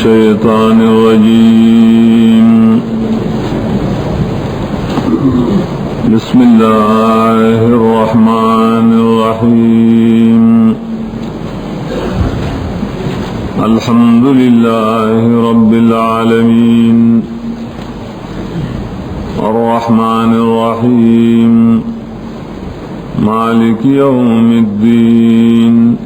الشيطان الرجيم بسم الله الرحمن الرحيم الحمد لله رب العالمين الرحمن الرحيم مالك يوم الدين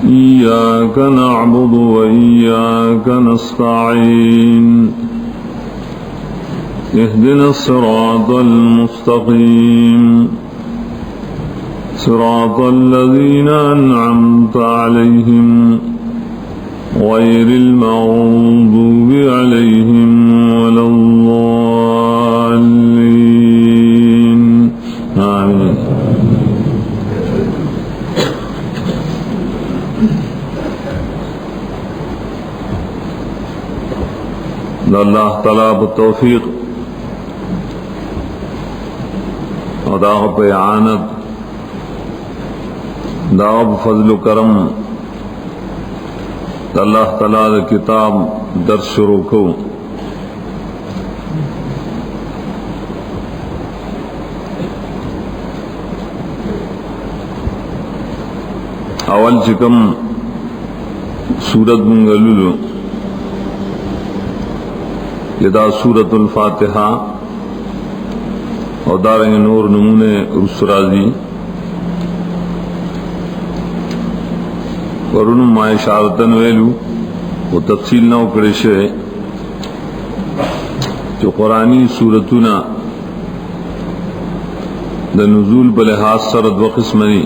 إياك نعبد وإياك نستعين اهدنا الصراط المستقيم صراط الذين أنعمت عليهم غير المغضوب عليهم ولا الضالين آمين اللہ تعالیٰ بالتوفیق اور داغ پہ اعانت داغ فضل و کرم اللہ تعالیٰ دا کتاب درس شروع کو اول چکم سورت منگلولو یدا سورت الفاتحہ اور دارنگ نور نمونے رسرازی ورنو ما اشارتن ویلو و تفصیل نو کرشے جو قرآنی سورتنا دا نزول بلحاظ سرد و قسمنی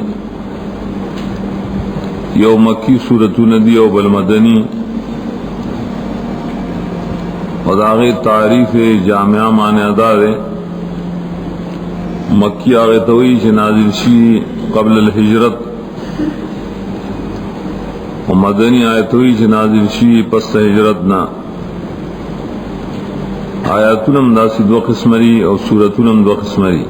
یو مکی سورتون دی او بالمدنی اور آغی تعریف جامعہ معنی ادا دے مکی آغی توئی چھ نازل شی قبل الحجرت اور مدنی آیتوئی چھ نازل شی پس ہجرتنا آیاتونم داسی دو قسمری اور سورتونم دو قسمری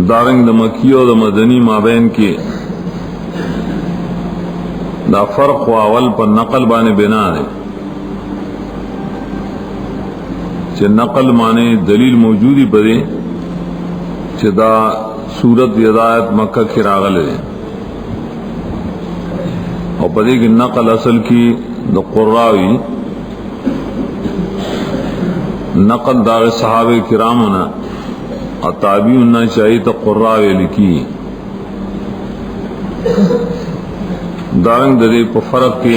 دارنگ دا مکی و دا مدنی مابین کے دا فرق و اول پر نقل بانے بنا ہے چھ نقل مانے دلیل موجودی پدے چھ دا سورت یدایت مکہ کی راغل ہے اور پدے کی نقل اصل کی دا قراوی نقل داغ صحابہ کرامنا اور تابعینا چاہیے تو قراوی لکی دارنگ دلے پا فرق کے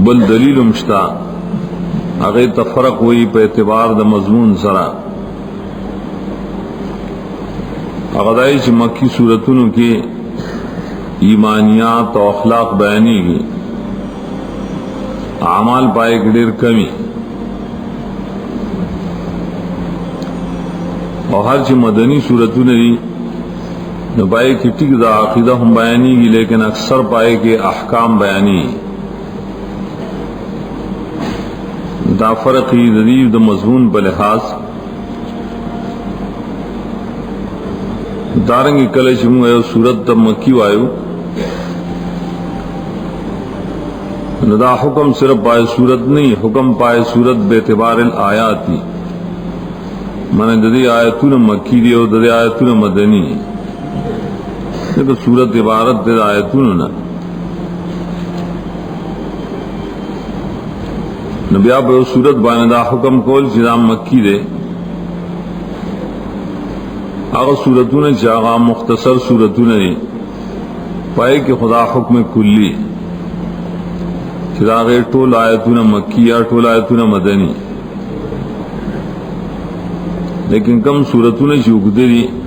بل دلیل مشتا اگر تفرق ہوئی پا اعتبار دا مضمون سرا اغدائی چھ مکی صورتونوں کے ایمانیات و اخلاق بیانی گی اعمال پائے گڑیر کمی اور ہر چھ مدنی صورتوں نے نہ پائے کہ ٹک دا عقیدہ ہم بیانی گی لیکن اکثر پائے کہ احکام بیانی دا فرقی ذریب دا مضمون بلحاظ دارنگی کلچ مو ہے سورت تا مکی وایو دا حکم صرف پائے سورت نہیں حکم پائے سورت بیعتبار الآیاتی من ددی آیتون مکی دی اور ددی آیتون مدنی تو سورت عبارت دے آیتون نا نبی آپ سورت باندې حکم کول چې دا مکی دے هغه سورتونه چې هغه مختصر سورتونه دي پای کې خدا حکم کلی چې دا غیر ټول آیتونه مکی یا ټول آیتونه مدنی لیکن کم سورتونه چې وګړي دي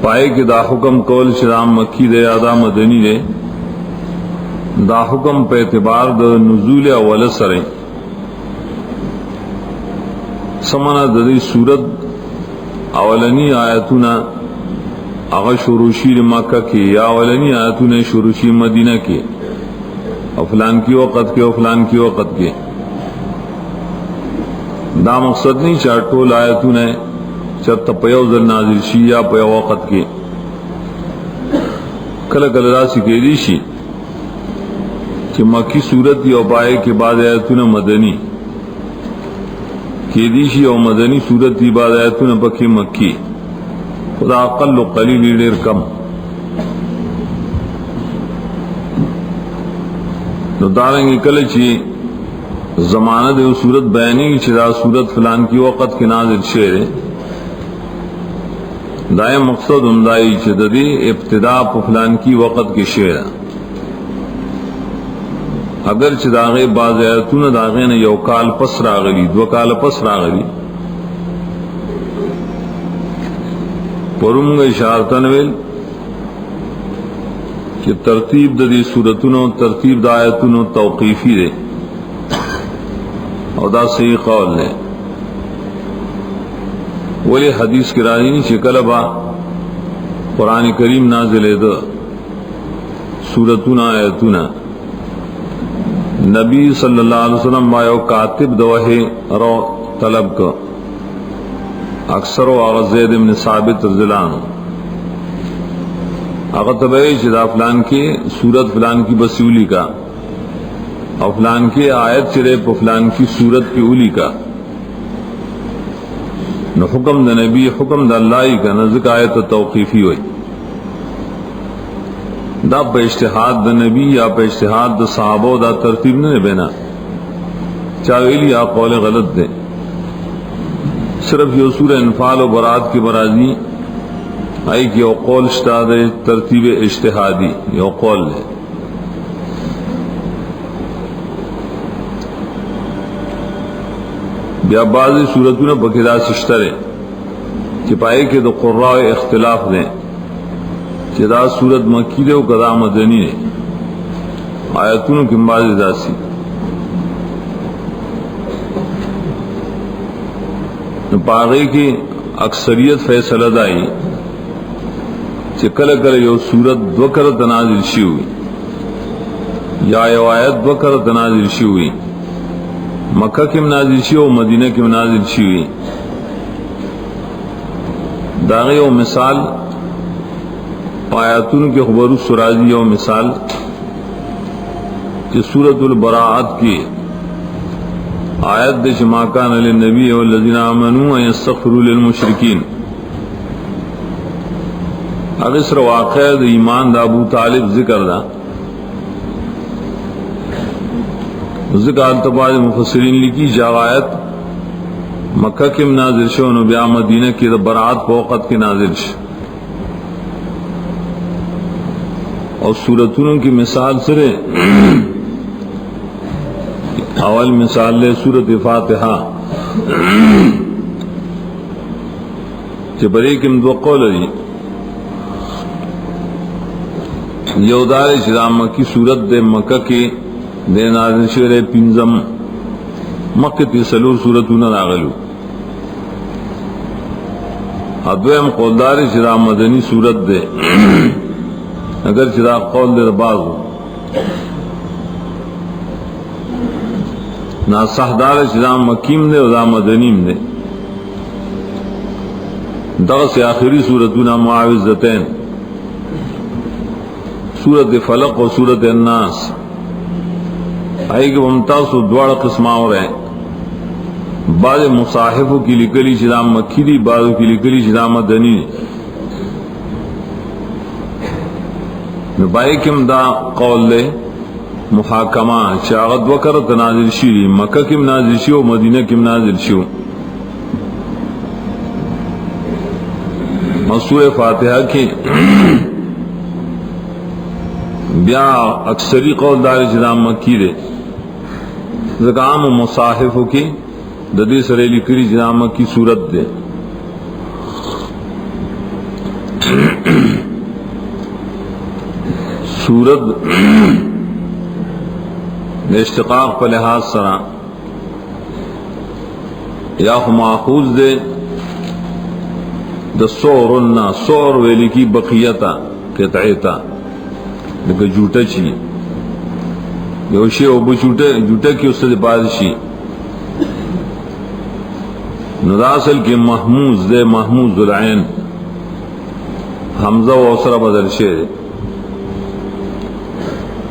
پای کې دا حکم کول چې دا مکی دے یا دا مدنی دے دا حکم په اعتبار د نزول اول سره سمانا د دې صورت اولنی آیتونه هغه شروع شي مکه کې یا اولنی آیتونه شروع شي مدینہ کې او فلان کی وقت کې او فلان کی وقت کې دا مقصد نہیں چاہ ټول آیتونه چرته په یو ځل نازل شي یا په یو وخت کې کله کله راسی کېدی شي چې مکی صورت یو پای کې بعد آیاتونه مدنی کېدی شي او مدنی صورت دی بعد آیاتونه پکې مکی خدا اقل قلیل ډیر کم. نو دارنګ کله چې زمانہ د صورت بیانی چې دا صورت فلان کی وخت کې نازل شوه دای مقصد همدای چې د دې ابتدا په فلان کی وخت کې شوه اگر چې داغه باز آیاتونه داغه نه یو کال پس راغلی دو کال پس راغلی پرمغه اشارتن ویل چې ترتیب د دې سوراتونو ترتیب د آیاتونو توقیفی دی او دا صحیح قول ہے ولی حدیث کی راضی چې کله با قرآن کریم نازل ده سورتنا آیتنا نبی صلی اللہ علیہ وسلم ما یو کاتب دوه رو طلب کو اکثر و آغاز زید بن ثابت رضی اللہ عنہ آغا تبعی چې دا فلان کی سورت فلان کی بسیولی کا اور فلان کی آیت چرے پا فلان کی صورت کی اولی کا نو حکم دا نبی حکم دا اللہ کا نزک آیت توقیفی ہوئی دا پا اجتہاد دا نبی یا پا اجتہاد دا صحابہ دا ترتیب نے بینا چاویلی یا قول غلط دے صرف یہ سورہ انفال و برات کی برازی آئی کہ یو قول شتا دے ترتیب اجتہادی یو قول دے بیا بعضی صورتونه پکې دا سشتره چې پای کې د قراء اختلاف دي چې دا صورت مکی ده او قضا مدنی ده آیاتونو کې بعضی داسي نو پاره کې اکثریت فیصله دای چې کله کله یو صورت دو کرت نازل شي یا یو آیت دو کرت نازل شي مکہ کی نازل شي او مدینہ کی نازل شي داغه او مثال آیاتونو کې خبرو سراجی او مثال چې سورۃ البراءت کی آیت د جما کان للنبی والذین آمنوا یستغفروا للمشرکین هغه سره واقع د ایمان د ابو طالب ذکر دا ذکر تباد مفسرین لکی جاوایت مکہ کی نازل شو نو بیا مدینہ کی د برات په وخت کې نازل شو اور سورتونو کی مثال سره اول مثال لے سورۃ فاتحہ چې بری کوم دو قول دي یو دار اسلام کی صورت د مکہ کی د نازل شوه پنځم مکه تی سلور سورتونه راغلو ادویم قولدار چې مدنی صورت ده اگر چې دا قول در بازو نا صحدار چې مکیم ده او دا مدنیم ده دغه سي اخري سورتونه معاوذتين سورۃ فلق اور سورۃ الناس آئی کہ ممتاز دوڑا قسمہ اور ہیں بعض مصاحفوں کی لکلی شدام مکی دی بعضوں کی لکلی شدام مدنی بائی کم دا قول لے محاکمہ شاغت وکرت نازل شیری مکہ کم نازل شیو مدینہ کم نازل شیو سورہ فاتحہ کی بیا اکثری قول دار جنام مکی دے زکام و مصاحفوں کی ددی سریلی کری جنام مکی صورت دے صورت اشتقاق پر لحاظ سرا یا ماخوذ دے د سورنا سور ویلی کی بقیتا قطعیتا لکه جوټه چی یو شی او جوټه کی اس سے بعد شی نو اصل کې محموز دے محموز العين حمزه او سره بدل شي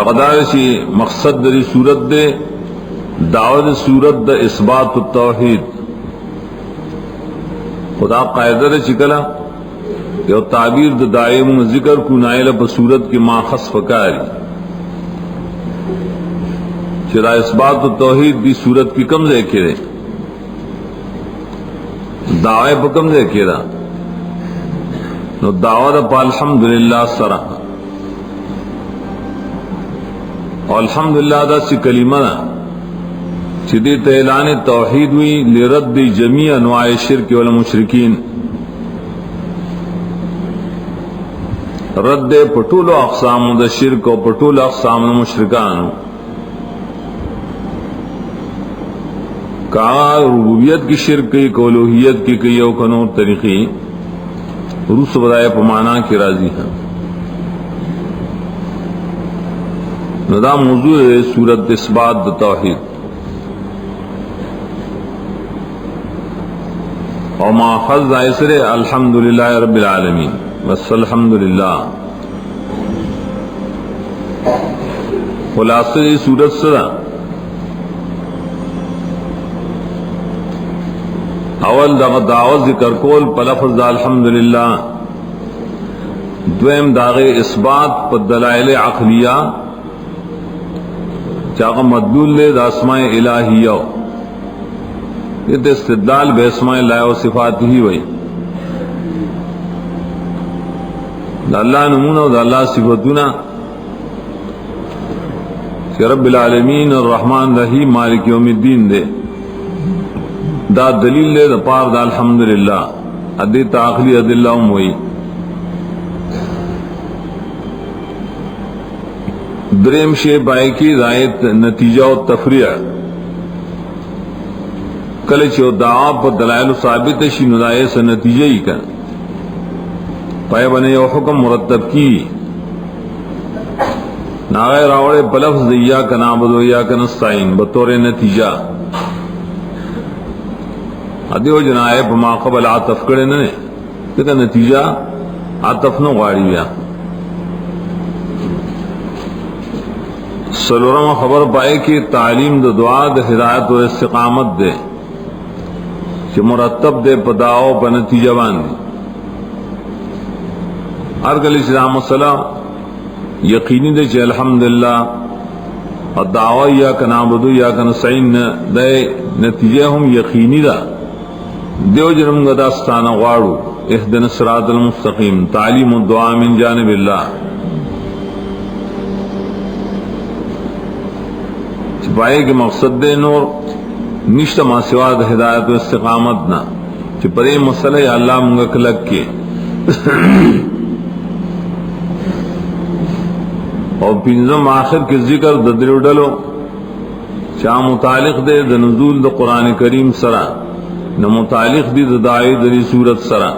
اغدار شي مقصد دری صورت دے دعوت صورت د اثبات التوحید. خدا قاعده دے چکلا یو تعبیر د دائم ذکر کو نائل په صورت کې ماخص فکاری چرا اثبات التوحید دی صورت کی کم ځای کې ده دعوی په کم ځای کې ده نو دعوت په الحمدللہ سره او الحمدللہ دا سی کلمه ده چې دې ته اعلان توحید وی لرد جميع انواع الشرك والمشرکین رد پټولو اقسام د شرک او پټولو اقسام د مشرکانو کا ربوبیت کی شرک کی الوہیت کی کئی او کنور طریقی روس بدائے پمانا کی راضی ہے. ندا موضوع ہے سورت اثبات توحید اور ماخذ ائسر الحمدللہ رب العالمین بس الحمدللہ. خلاصہ سورت سرا اول دعوت ذکر کول په لفظ الحمدللہ دویم داغ اثبات په دلائل عقلیہ چاغه مدلول له اسماء الہیہ یہ استدلال بے اسماء اللہ و صفات ہی وئی دا اللہ نمونہ و دا اللہ صفتنا کہ رب العالمین الرحمن رحیم مالک یوم الدین دے دا دلیل لے دا پار دا الحمدللہ ادی تاخلی ادلہ ہوئی. دریم شے بائی کی رایت نتیجہ و تفریع کله چې دعا په دلایل ثابت شي نو دایې سره نتیجه یې کړه پای باندې یو حکم مرتب کی ناغه راوړې په لفظ یا کنا عبدو یا کنا نستعين بطور نتیجه ادیو جنای په ما قبل عطف کړي نه دغه نتیجه عطف نو غاړي بیا. سلورم خبر پائے کہ تعلیم د دعا د ہدایت و استقامت دے کہ مرتب دے پداؤ پا نتیجہ باندی ہر کل اسلام السلام یقینی دے چھے الحمدللہ الدعوی یا کنابدو یا کنسعین دے نتیجہ ہم یقینی دا دیو جنم گدا ستانا غاڑو اہدن الصراط المستقیم تعلیم الدعا من جانب اللہ چھپائے کہ مقصد دے نور نشتہ ما سوا دا ہدایت و استقامت نا چھ پرے مسئلہ یا اللہ منگا کلک کے اور پینزم آخر کے ذکر ددریو ڈلو چاہ متعلق دے دا نزول دا قرآن کریم سرا نہ متعلق دی دا دائی دری صورت سرا.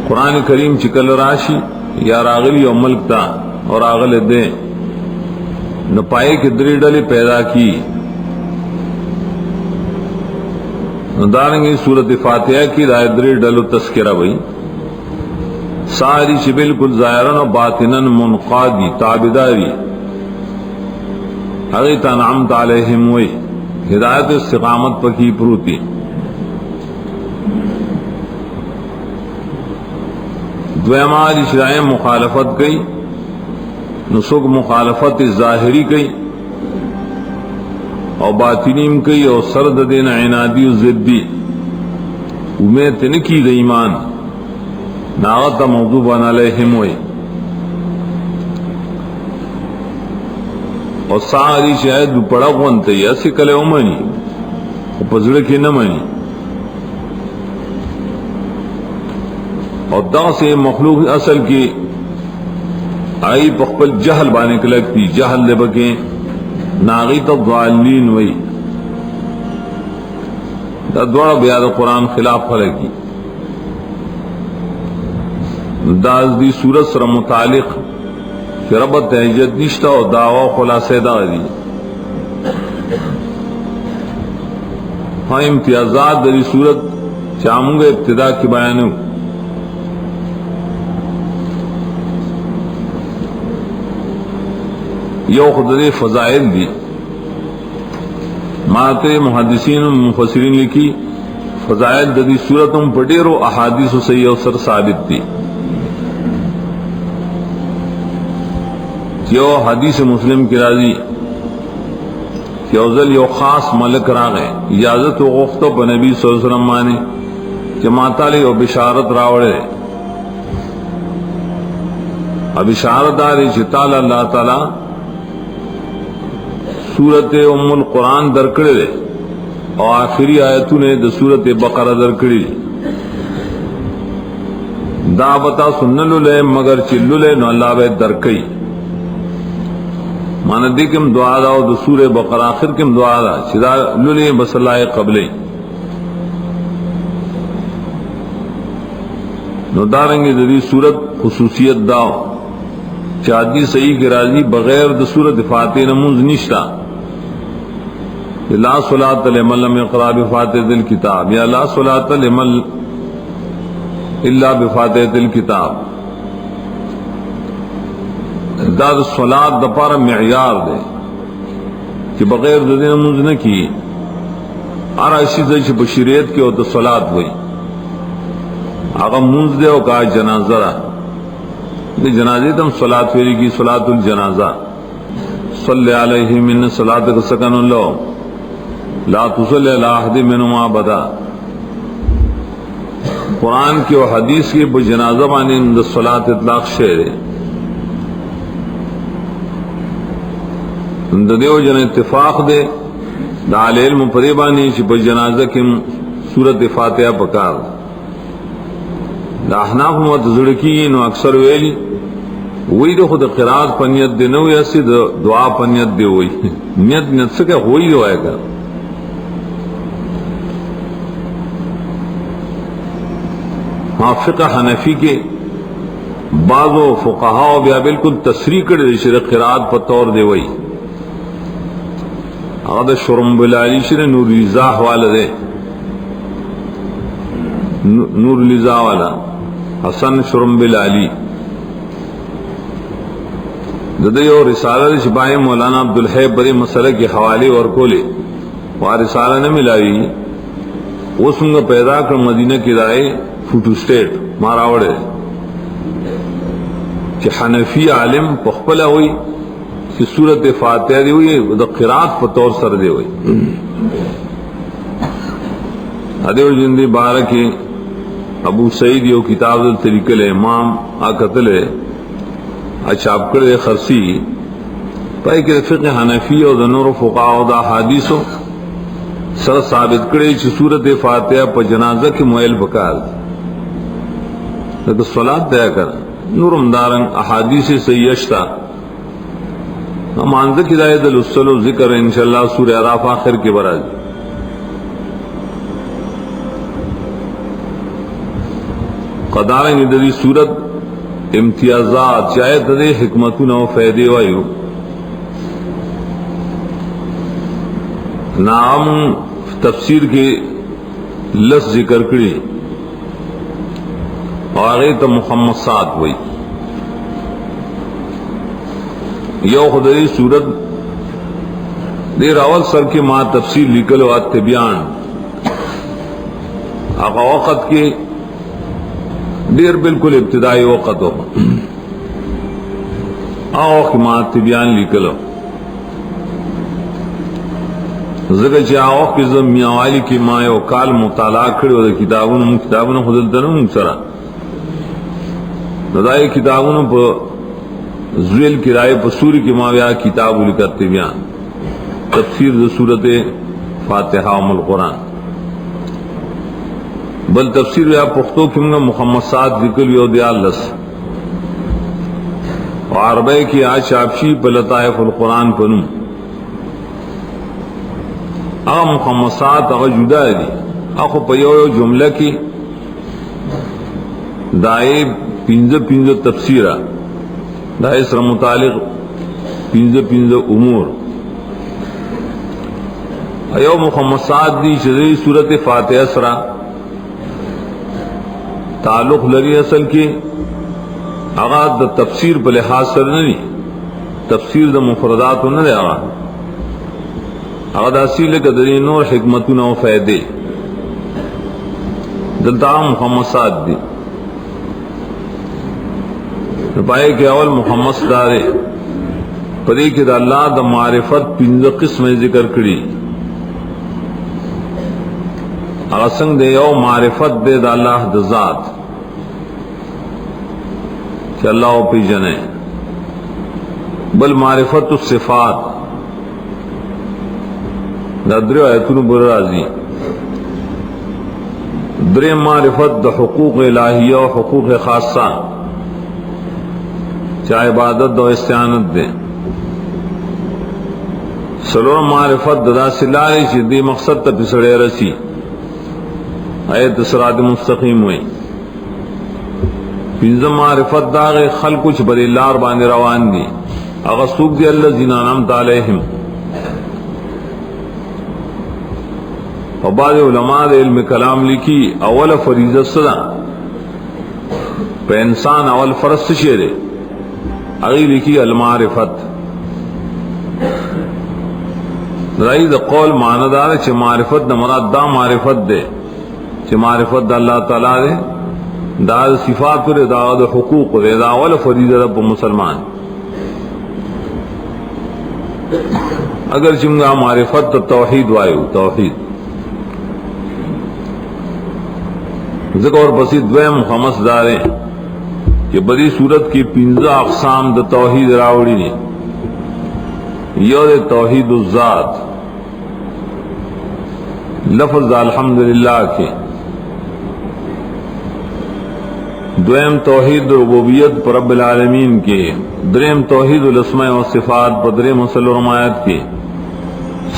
قرآن کریم چکل راشی یا راغلی و ملک تا اور راغل دے نہ پائے کہ دری ڈلی پیدا کی دارنگی صورت فاتحہ کی رائے دری ڈلو تذکرہ بھئی ساری چی بالکل ظاہرن و باطنن منقادی تابداری حقیقت انعمت علیہم وی ہدایت استقامت پکی پروتی. دویماری شرائع مخالفت کئی نسوک مخالفت ظاہری کئی اور باطنیم کئی اور سرد دین عنادی و ضدی امید تنکی گئی ایمان ناغت موضوبان علیہم ہوئی اور ساری شاید پڑا غنطی ایسی کلے امانی اور پزڑکی نمانی اور دا سے مخلوق اصل کی آئی پخپل جہل بانے کلکتی جہل دے بکیں ناغیت الضالین وی دا دوڑا بیاد قرآن خلاف خلقی دا دی صورت سر متعلق کہ ربط تحجت نشتا و دعوی خلاصے دا دی ہاں امتیازات دی صورت چامونگا ابتدا کی بیانو یو خدای فضائل دی ماته محدثین و مفسرین لکی فضائل د دې سورتم په ډیرو احادیث صحیح او سر ثابت دي. یو حدیث مسلم کی راضی کہ اوزل یو خاص ملک راغے اجازت وغوښته په نبی صلی الله علیه وسلم باندې چې ماته له بشارت راوړې ا بشارت داري چې تعالی الله تعالی سورت ام القرآن درکړې او آخری آیتونه د سورت بقره درکړې دا بتا سنلو له مگر چلو نو الله به درکې مانا دی کم دعا دا او د سورہ بقرہ آخر کم دعا دا چې دا لولې بسلای قبلې نو دارنګ د دې صورت خصوصیت دا چې حدیث صحیح کی راضی بغیر د سورۃ فاتحه نماز نشتا لا صلاۃ لمن لم يقرأ بفاتحة الكتاب یا لا صلاۃ لمن الا بفاتحة الكتاب. دا د صلات د پاره معیار دی چې بغیر د دې نماز نه کی اره شي چې بشریت کې او د صلات وای هغه مونږ دی او کا جنازه را د جنازې تم صلات ویری کی صلات الجنازه صلی علیه من صلاتک سکن الله لا تصلی علی احد منهما ابدا. قرآن کی او حدیث کی په جنازه باندې د صلات اطلاق شعر د دیو جن اتفاق دے دا علی علم پریبانی چې په جنازه کې سورۃ فاتحه پکار دا احناف متزړکی نو اکثر ویلی وی د خود قرات پنیت دی نو یا سي د دعا پنیت دی وی نیت څه وی وایګا ها فقہ حنفی کې بعضو فقهاء بیا بالکل تصریح کړي چې قرات په تور دی وی هذا شرمبلالی شر نور لزاح والا دے نور لزاح والا حسن شرمبلالی ددیو رسالہ شبائے مولانا عبدالحیب بری مسئلہ کی حوالی ورکولے وہاں رسالہ نہ ملاوی وہ سنگا پیدا کر مدینہ کی رائے فوٹو سٹیٹ ماراوڑے کہ حنفی عالم پخپلا ہوئی کہ سورت فاتحہ دی ہوئی دا قرات پر طور سر دی ہوئی حدیو جندی بارکی ابو سعید یو کتاب دل طریقل امام آکتل اچھاپ کردے خرسی پائی کہ فقہ حنفی و دا نور فقہ و دا حادیثو سر ثابت کردے چھ سورت فاتحہ پر جنازہ کی مویل بکار لیکن صلاة دیا کر نورم دارن احادیث سیشتا مانزہ کی دایت الاسل و ذکر انشاءاللہ سورہ اعراف آخر کے براج قداریں ادھری صورت امتیازات چاہے تدے حکمتون و فیدے وائیو نام تفسیر کے لس ذکر کری اور آگے تا محمد سات ہوئی یو خدای صورت دیر اول سر کے ماں تفسیر لکل و تبیان آقا وقت کے دیر بالکل ابتدائی وقت ہو آقا کی ماں تبیان لکل ذکر چاہ آقا کی زمیاوالی کی ماں یو کال مطالعہ کھڑی و کتابون خودلتنم سرا ندائی کتابون پر زویل کی رائے پر سوری کی ماویہ کتاب لکت بیان تفسیر دا صورت فاتحہ ام القرآن بل تفسیر یا پختو کمگا محمد سعد ذکر یو دیال لس و عربے کی آج شابشی پر لطائف القرآن پنو اگا محمد سعد اگا جدا دی اگا پیو جملہ کی دائے پینزو تفسیرہ دا اسر متعلق پینزو امور ایو محمد سعد دی شدی صورت فاتحہ سرا تعلق لری اصل کی آغاز دا تفسیر پر لحاظ سر نہیں تفسیر د مفردات نه دی هغه د اصل کدرې نور حکمتونه او فائدې دلته مخمصات دي پای کې اول مخمص دارې پدې کې د الله د معرفت 15 قسمه ذکر کړي هغه څنګه دی یو معرفت دی د الله د ذات چې الله او پیژنې بل معرفت الصفات دا درې آیتونو بر راځي درې معرفت د حقوق الہیه او حقوق خاصه چې عبادت او استعانت ده سلور معرفت د داسې لارې چې دې مقصد ته پسړې رسی آیت صراط مستقیم وي پنځم معرفت داغه خلقو چې بل لار باندې روان دي هغه څوک دي الذين انعمت عليهم او بعض علماء د علم کلام لیکي اول فریضه صدا په انسان اول فرض څه دی هغه لیکي المعرفت راي د قول معنی دار چې معرفت د مراد دا معرفت ده چې معرفت د الله تعالی ده دا صفات پر دا د حقوق ده دا اول فریضه رب مسلمان اگر څنګه معرفت توحید وایو توحید ذکر اور بسیط دویم خمس داریں کہ بڑی صورت کی 15 اقسام د توحید راوڑی نے یو دے توحید الذات لفظ الحمدللہ کے دویم توحید ربوبیت پر رب العالمین کے دریم توحید الاسماء و صفات پر دریم سلورم آیت کے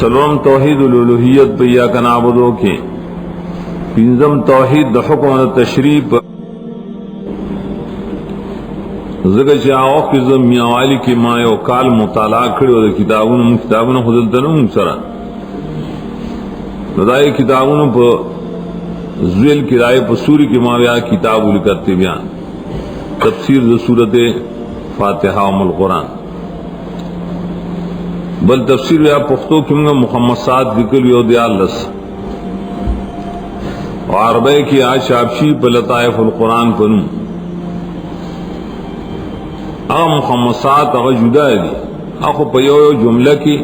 سلورم توحید الالوہیت پر ایاک نعبدو کے پنځم توحید د حکم او تشریع زګه چې هغه کې زمیاوالی کې ما یو کال مطالعه کړو د کتابونو خدلته نو سره دای کتابونو په زویل کې راي په سوري کې ما بیا کتاب ولیکته بیان تفسیر د سورته فاتحه ام القرآن بل تفسیر یا پښتو کې موږ مخمصات ذکر یو دی الله اور عربی کی آج شابشی پر لطائف القرآن پنوں اغا مخمصات اغا جدا دی اخو پیو جملہ کی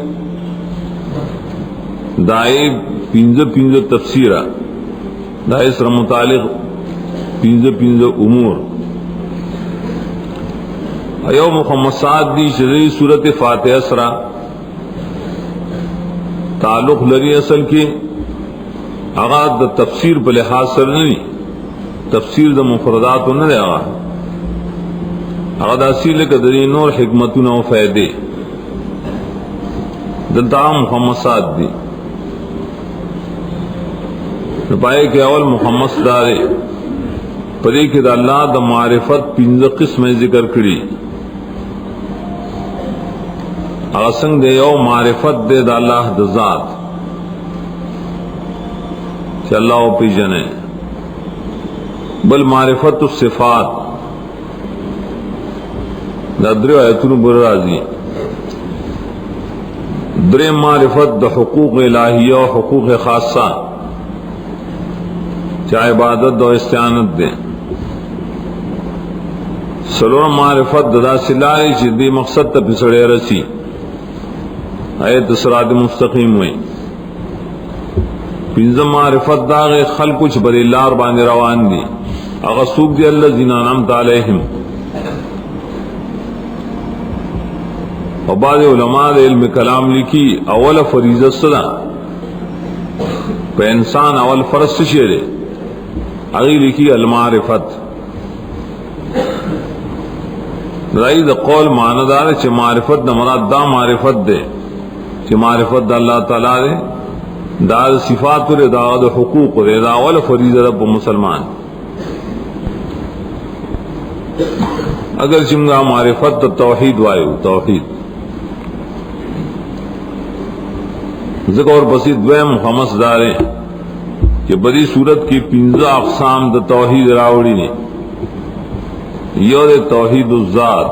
دائی پینز تفسیرہ دائی سر متعلق پینز امور ایو مخمصات دی شدی صورت فاتحہ سرا تعلق لری اصل کی آغا د تفسیر په لحاظ سره نه تفسیر د مفردات نه دی آغا د اصل کدرې نور حکمتونه او فائدې دلته مخمصات دي پای کې اول مخمص دارې پدې کې د الله د معرفت 15 قسمه ذکر کړي هغه څنګه یو معرفت د الله د ذات کہ اللہ او پیجنے بل معرفت الصفات دا درې آیتونو بر راځي درې معرفت د حقوق الہیه او حقوق خاصه چې عبادت او استعانت ده سلور معرفت د داسې لارې چې دې مقصد ته پسړې رسی آیت صراط مستقیم وي پنځم معرفت داغه خلقو چې بل لار باندې روان دي هغه څوک دي الذين انعمت عليهم او بعض علماء د علم کلام لیکي اول فریضه صدا په انسان اول فرض شي دی هغه لیکي المعرفت راي د قول معنی دار چې معرفت د مراد دا معرفت ده چې معرفت د الله تعالی ده دا صفات پر دا د حقوق پر دا اول فریضه رب مسلمان اگر څنګه معرفت توحید وایو توحید ذکر اور بسیط دویم خمس داریں کہ بڑی صورت کی 15 اقسام د توحید راوڑی نے یو دے توحید الذات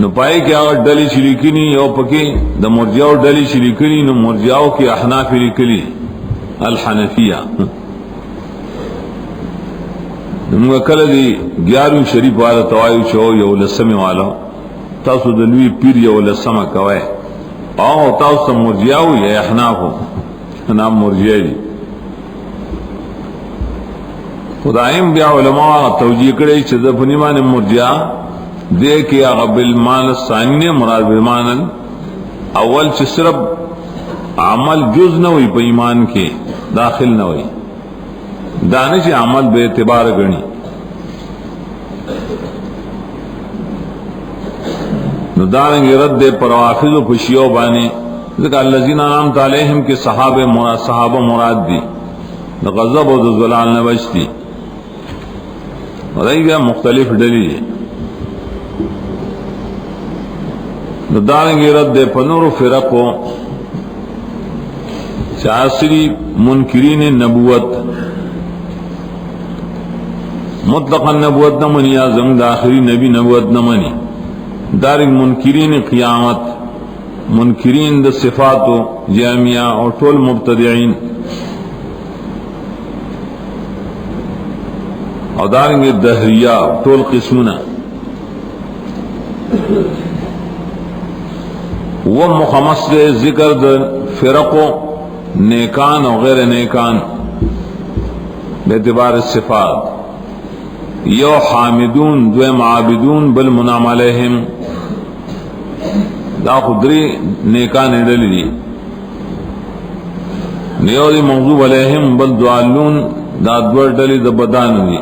نو پای کې هغه ډلې چې لیکلي یو پکې د مرجئو ډلې چې لیکلي نو مرجئو کې احناف لیکلي الحنفیه. موږ کله دی 11 شریف والا توایو چې یو لسمه والا تاسو د لوی پیر یو لسمه کوي او تاسو مرجئو یا احناف نام مرجئ دي. خدایم بیا علماء توجیه کړي چې د فنیمان مرجئه دے کہ بالمعنى الثاني مراد بالمعنى اول چې صرف عمل جز نہ ہوئی په ایمان کې داخل نہ ہوئی دانش عمل بے اعتبار غنی نو دانګ رد پر حافظ او خوشیو باندې ځکه الذين انعمت عليهم کې صحابه مراد دي د غضب او د زلال نه بچتي ورایګه مختلف دلیل نو دارنگی رد پنور فرقو چاصری منکرین نبوت مطلقا نبوت نمانی یا زمد آخری نبی نبوت نمانی دارنگ منکرین قیامت منکرین د صفاتو جامعہ اور طول مبتدعین اور دارنگ دہریہ طول قسمنا وہ مخمس دے ذکر در فرقو نیکان و غیر نیکان بیعتبار صفات یو حامدون دویم عابدون بل منعم علیہم دا خدری نیکان ڈلی دی نیو دی موضوع علیہم بل دوالون دا دور ڈلی دا بدان دی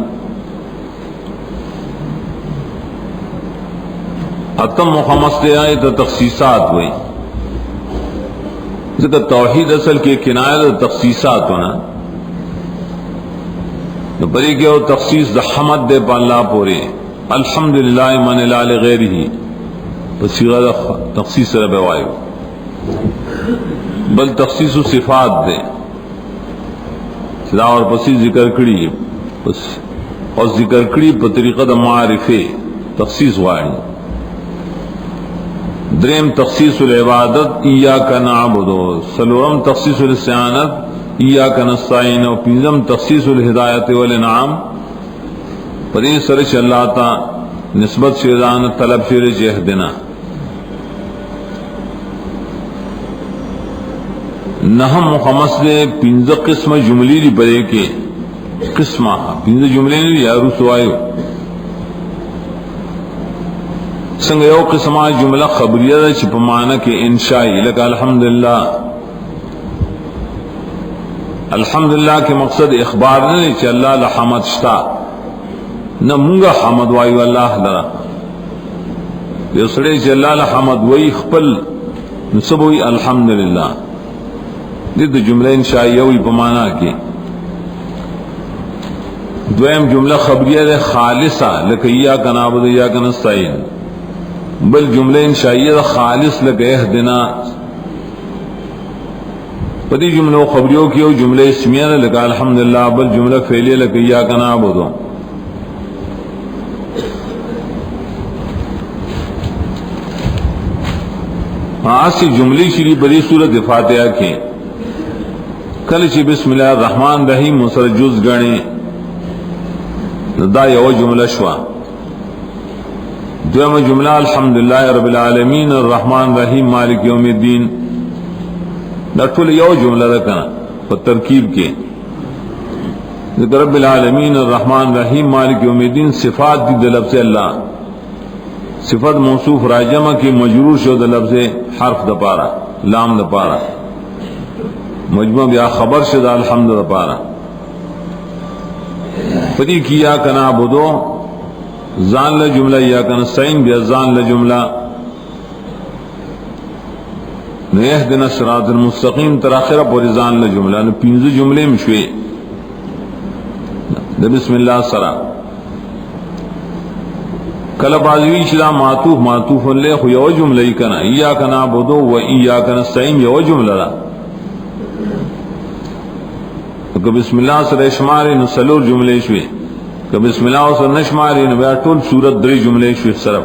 اتم مخمس دے آئے تو تخصیصات ہوئی ذکر توحید اصل کے کنایہ تخصیصات ہونا تو بری کہ وہ تخصیص دا حمد دے پا اللہ پورے الحمدللہ من الال غیر ہی پسیغہ دا تخصیص رب وائیو بل تخصیص و صفات دے صدا اور پسی ذکر کری اور ذکر کری پا طریقہ دا معارفے تخصیص وائیو دریم تخصیص العبادت ایاک نعبدو سلورم تخصیص الاستعانت ایاک نستعین و پنجم تخصیص الہدایت والانعام پدین سرچ اللہ تا نسبت شیران طلب شیرچ اہدنا نہم مخمس دے پنج قسم جملی دی پدے کے قسمہ پنج جملے دی یا رسوائیو سنگ یو قسمہ جملہ خبریہ دا چی پمانا کے انشائی لکا الحمدللہ الحمدللہ کے مقصد اخبار نہیں چی اللہ لحمد شتا نہ منگا حمد وائیو اللہ لرا یو سڑے چی اللہ لحمد وائی خپل نسبوئی الحمدللہ دید جملہ انشائی یوی پمانا کے دویم جملہ خبریہ دا خالصہ لکا ایاک نعبد ایاک نستعین بل جملہ انشائیہ خالص لگے اہدنا پدی جملہ خبریوں کی جملہ اسمیہ لگا الحمدللہ بل جملہ فعلیہ لگے ایاک نعبد آسی جملی شریف بری صورت فاتحہ کے کل چی بسم اللہ الرحمن الرحیم مسر جز گنے دا یو جملہ شوا دوما جملہ الحمدللہ رب العالمین الرحمن الرحیم مالک یوم الدین دا ټول یو جملہ ده کنا په ترکیب کې ذکر رب العالمین الرحمن الرحیم مالک یوم الدین صفات دی د لفظ اللہ صفت موصوف راجمہ کی مجرور شو د لفظ حرف د پارا لام د پارا مجموع بیا خبر شد الحمد د پارا پدی کیا کنا بدو زان ل جملہ یا کن سین بیا زان ل جملہ اهدنا الصراط المستقیم تر اخره پورې ځان له جمله نو پنځه جملې مشوي د بسم الله سره کله بازوی چې دا معطوف له خو یو جمله یې کنه یا کنا بدو و یا کنا سین یو جمله ده که بسم الله سره شمار نو سلور جملې شوي که بسم الله سره نشمار نو بیا ټول صورت درې جملې شوي صرف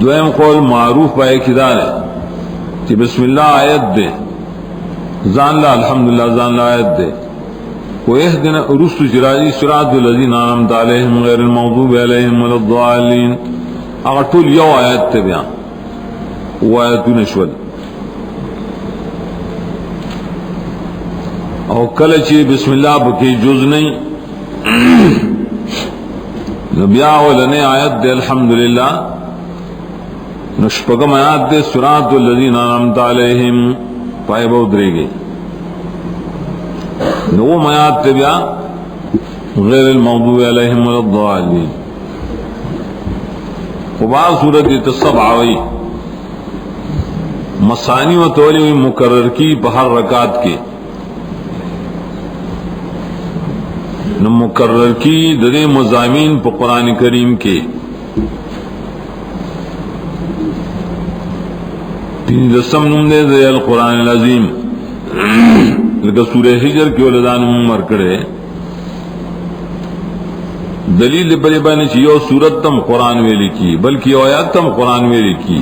دویم قول معروف پائے کدا ہے کہ بسم اللہ آیت دے زان لا الحمدللہ زان لا آیت دے و اهدنا رسل جرائی صراط الذین انعمت علیہم غیر المغضوب علیہم ولا الضالین اگر طول یو آیت تے بیان و آیتون شول او کلچی بسم اللہ بکی جز نہیں نبیاء ولنے آیت دے الحمدللہ نشپگم آیات دے صراط الذین انعمت علیہم پائے بہت رہ گئی نو آیات دے بیا غیر المغضوب علیہم ولا الضالین وبعض صورت تصبعوی مسانی و تولی ہوئی مکرر کی بہر رکعت کے نو مکرر کی ددے مضامین پا قرآن کریم کے تین دسم نم دے دے القرآن العظیم لکہ سورہ حجر کی ولدان ممر کرے دلیل بلی بانی چی یو سورت تم قرآن ویلی کی بلکہ یو آیات تم قرآن ویلی کی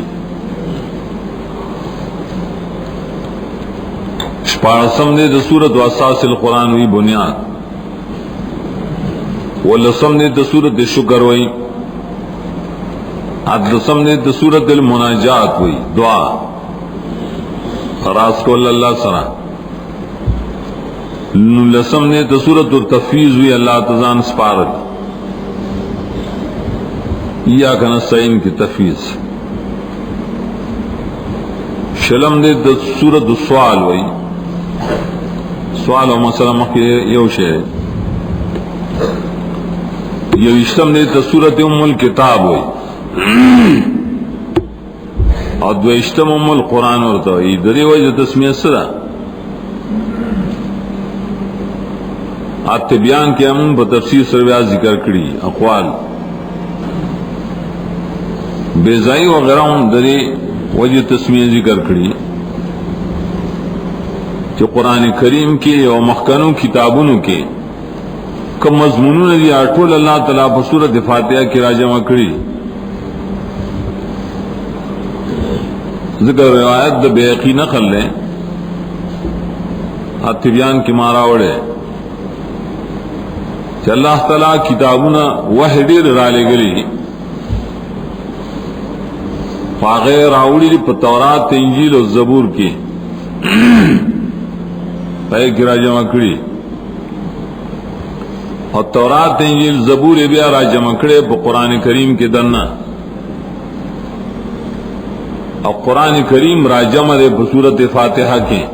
شپارسم دے دے سورت و اساس القرآن وی بنیاد ولسم دے دے سورت شکر وی ادسم دے دے سورت المناجات وی دعا خراس کو اللہ سرا لسم نے تو سورت التفیض ہوئی اللہ تزان سپارت ایاک نستعین کی تفیض شلم دے تو سورت السوال ہوئی سوال و مسئلہ مخی یو شے یو اشتم دے تو سورت ام الکتاب ہوئی اور دو اشتم ام القرآن ہوتا ہوئی دری وجہ تسمیہ صدا آتے بیان کے امن بتفسیر سرویات ذکر کری اقوال بیزائی وغیرہ ہم دری وجہ تسمیہ ذکر کری کہ قرآن کریم کے و مخکنوں کتابوں کے کم مضمونوں نے آٹول اللہ تعالیٰ بصورت فاتحہ کی راجمہ کری ذکر روایت دا بیعقی نقل لیں آتے بیان کی مارا وڑے کہ اللہ تعالیٰ کتابنا وحی دیر رالے گلی فاغیر راوڑی پا تورات انجیل و زبور کی پہے کی راجمہ کری اور تورات انجیل زبور بیا راجمہ کرے پا قرآن کریم کے دننا اور قرآن کریم راجمہ دے پا سورت فاتحہ کے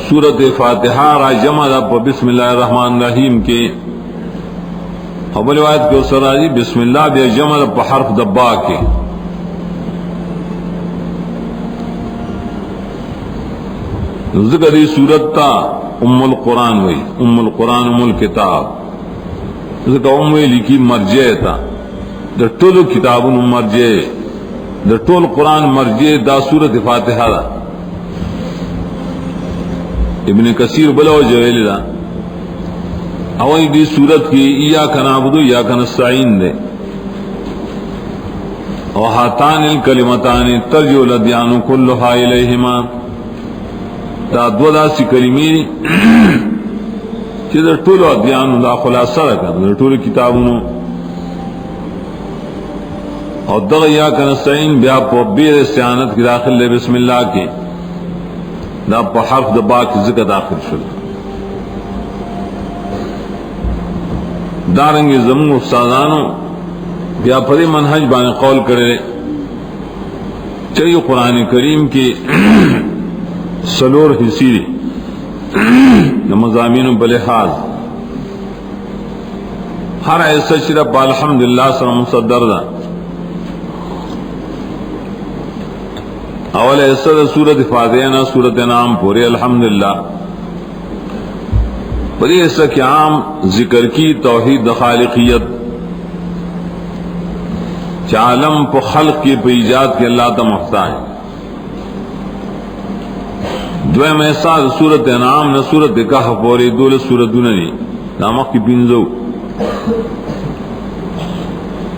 سورت فاتحہ راجمہ دا پا بسم اللہ الرحمن الرحیم کے اول روایت کے اسر راجی بسم اللہ بیا جمع دا پا حرف دبا کے ذکر دی سورت تا ام القرآن ہوئی ام القرآن ام الکتاب ذکر ام وی لکی مرجع تا در طول کتابون مرجع در طول قرآن مرجع دا سورت فاتحہ دا ابن کثیر بلو جویلی دا اوائی دی صورت کی ایاک نعبدو ایاک نستعین دے او ہاتان الکلمتان ترجو لدیانو کلها الیہما دا دو دا سی کلمی چی در طول ادیانو دا خلاصہ رکھا در طول کتابونو او دغ ایاک نستعین بیا پا بیر استعانت کی داخل لے بسم اللہ کے دا پا حرف دبا کی ذکر داخل شد دارنگی زمون استادانو بیا پدی منہج بانے قول کرے چاہیے قرآن کریم کی سلور حصی مضامین بلحاظ ہر ایسا شرف الحمدللہ سر مصدر دا اول ایسا دا سورت فاتحہ سورت انعام پوری الحمدللہ بڑی ایسا کہ عام ذکر کی توحید خالقیت عالم پا خلق کی پا ایجاد کے اللہ تا محتاج دویم ایسا سورت انعام نہ سورت کہف پوری دول سورتوں نے نامک کی پینزو